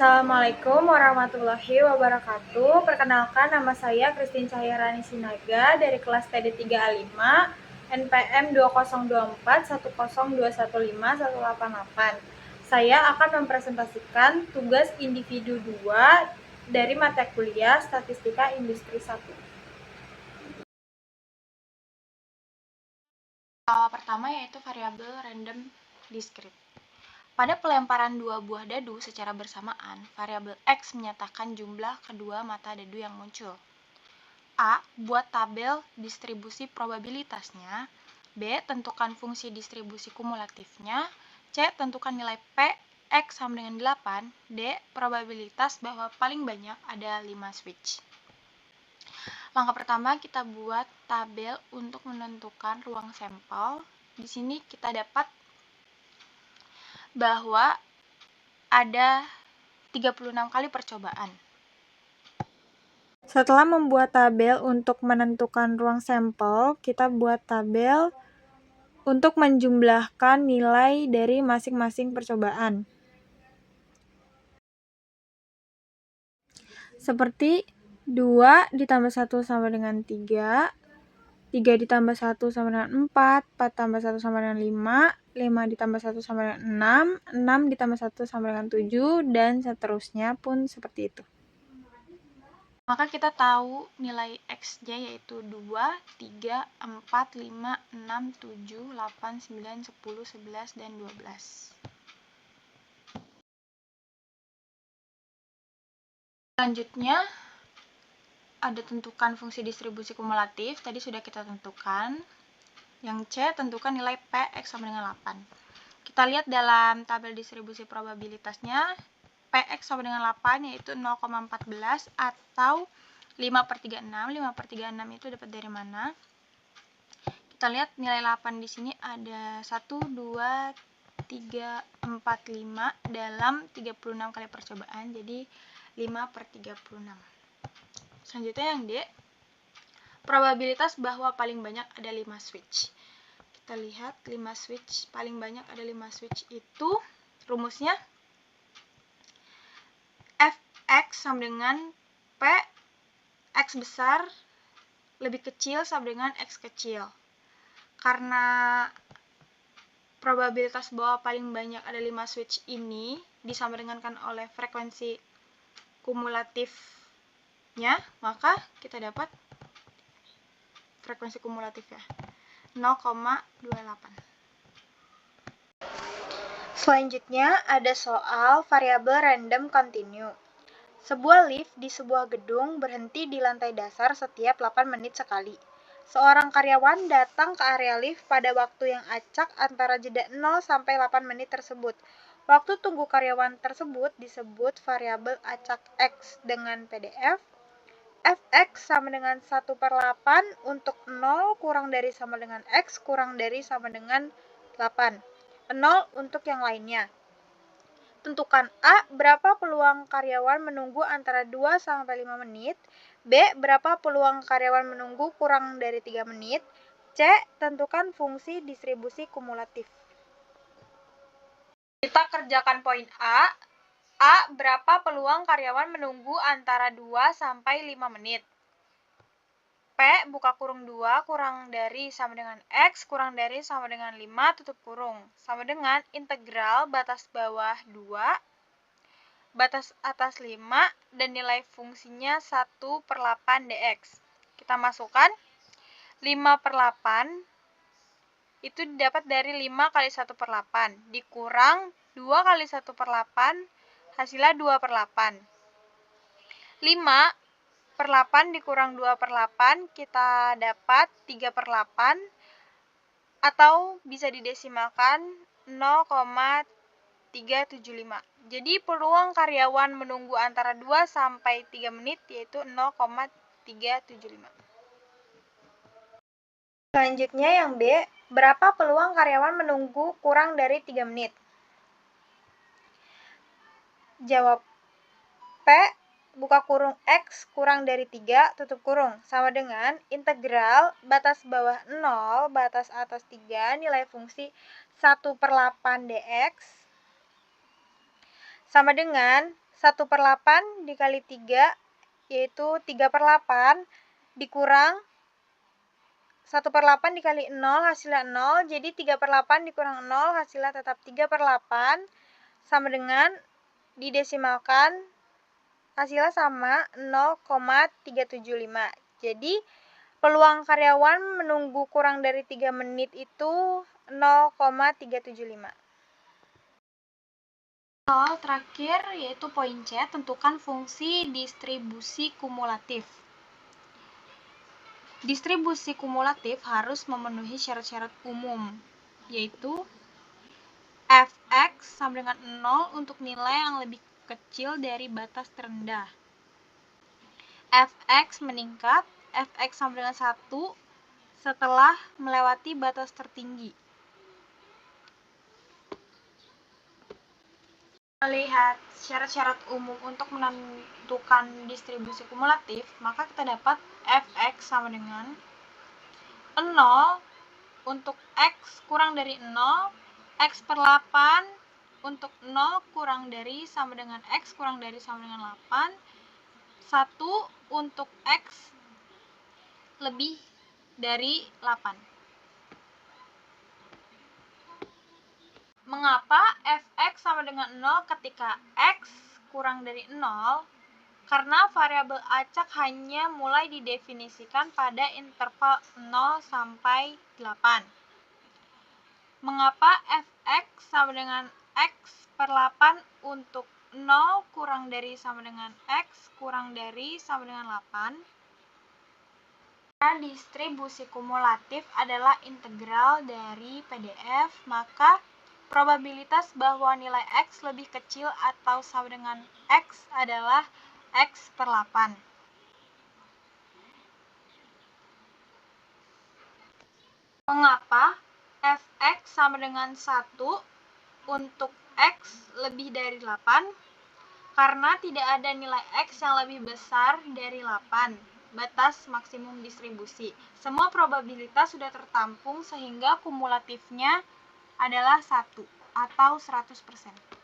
Assalamualaikum warahmatullahi wabarakatuh. Perkenalkan, nama saya Christine Cahyarani Sinaga dari kelas TD3A5 NPM 202410215188. Saya akan mempresentasikan tugas individu 2 dari mata kuliah Statistika Industri 1. Pertama yaitu variabel random discrete. Pada pelemparan dua buah dadu secara bersamaan, variabel X menyatakan jumlah kedua mata dadu yang muncul. A. Buat tabel distribusi probabilitasnya. B. Tentukan fungsi distribusi kumulatifnya. C. Tentukan nilai P X sama dengan 8. D. Probabilitas bahwa paling banyak ada 5 switch. Langkah pertama, kita buat tabel untuk menentukan ruang sampel. Di sini kita dapat bahwa ada 36 kali percobaan. Setelah membuat tabel untuk menentukan ruang sampel, kita buat tabel untuk menjumlahkan nilai dari masing-masing percobaan. Seperti 2 ditambah 1 sama dengan 3, 3 ditambah 1 sama dengan 4, 4 tambah 1 sama dengan 5, 5 ditambah 1 sama dengan 6, 6 ditambah 1 sama dengan 7, dan seterusnya pun seperti itu. Maka kita tahu nilai Xj yaitu 2, 3, 4, 5, 6, 7, 8, 9, 10, 11, dan 12. Selanjutnya, ada tentukan fungsi distribusi kumulatif. Tadi sudah kita tentukan. Yang C, tentukan nilai P X sama dengan 8. Kita lihat dalam tabel distribusi probabilitasnya, PX sama dengan 8 yaitu 0,14 atau 5/36. 5/36 itu dapat dari mana? Kita lihat nilai 8 di sini ada 1, 2, 3, 4, 5 dalam 36 kali percobaan, jadi 5/36. Selanjutnya yang D, probabilitas bahwa paling banyak ada 5 switch. Kita lihat 5 switch, paling banyak ada 5 switch itu rumusnya Fx sama dengan P X besar lebih kecil sama dengan X kecil. Karena probabilitas bahwa paling banyak ada 5 switch ini disamadengankan oleh frekuensi kumulatifnya, maka kita dapat frekuensi kumulatifnya 0,28. Selanjutnya ada soal variabel random continue. Sebuah lift di sebuah gedung berhenti di lantai dasar setiap 8 menit sekali. Seorang karyawan datang ke area lift pada waktu yang acak antara jeda 0 sampai 8 menit tersebut. Waktu tunggu karyawan tersebut disebut variabel acak X dengan PDF. Fx sama dengan 1/8 untuk 0 kurang dari sama dengan X kurang dari sama dengan 8. 0 untuk yang lainnya. Tentukan A, berapa peluang karyawan menunggu antara 2 sampai 5 menit. B, berapa peluang karyawan menunggu kurang dari 3 menit. C, tentukan fungsi distribusi kumulatif. Kita kerjakan poin A. A, berapa peluang karyawan menunggu antara 2 sampai 5 menit. P, buka kurung 2 kurang dari sama dengan X kurang dari sama dengan 5 tutup kurung. Sama dengan integral batas bawah 2, batas atas 5, dan nilai fungsinya 1/8 dx. Kita masukkan 5/8 itu didapat dari 5 kali 1/8 dikurang 2 kali 1/8 hasilnya 2/8. 5/8 dikurang 2/8 kita dapat 3/8 atau bisa didesimalkan 0,375. Jadi peluang karyawan menunggu antara 2 sampai 3 menit yaitu 0,375. Selanjutnya yang B, berapa peluang karyawan menunggu kurang dari 3 menit? Jawab P, buka kurung X kurang dari 3 tutup kurung sama dengan integral batas bawah 0 batas atas 3 nilai fungsi 1/8 dx sama dengan 1/8 dikali 3, yaitu 3/8, dikurang 1/8 dikali 0, hasilnya 0, jadi 3/8 dikurang 0, hasilnya tetap 3/8, sama dengan didesimalkan, hasilnya sama 0,375. Jadi, peluang karyawan menunggu kurang dari 3 menit itu 0,375. Soal terakhir yaitu poin C, tentukan fungsi distribusi kumulatif. Distribusi kumulatif harus memenuhi syarat-syarat umum, yaitu f(x) sama dengan 0 untuk nilai yang lebih kecil dari batas terendah. f(x) meningkat, f(x) sama dengan 1 setelah melewati batas tertinggi. Melihat syarat-syarat umum untuk menentukan distribusi kumulatif, maka kita dapat f(x) sama dengan 0 untuk x kurang dari 0, x/8 untuk 0 kurang dari sama dengan x kurang dari sama dengan 8, 1 untuk x lebih dari 8. Mengapa f(x) sama dengan 0 ketika x kurang dari 0? Karena variabel acak hanya mulai didefinisikan pada interval 0 sampai 8. Mengapa f(x) sama dengan x/8 untuk 0 kurang dari sama dengan x kurang dari sama dengan 8? Karena distribusi kumulatif adalah integral dari PDF, maka probabilitas bahwa nilai x lebih kecil atau sama dengan x adalah x/8. Mengapa f(x) sama dengan 1 untuk x lebih dari 8? Karena tidak ada nilai x yang lebih besar dari 8, batas maksimum distribusi. Semua probabilitas sudah tertampung sehingga kumulatifnya adalah 1 atau 100%.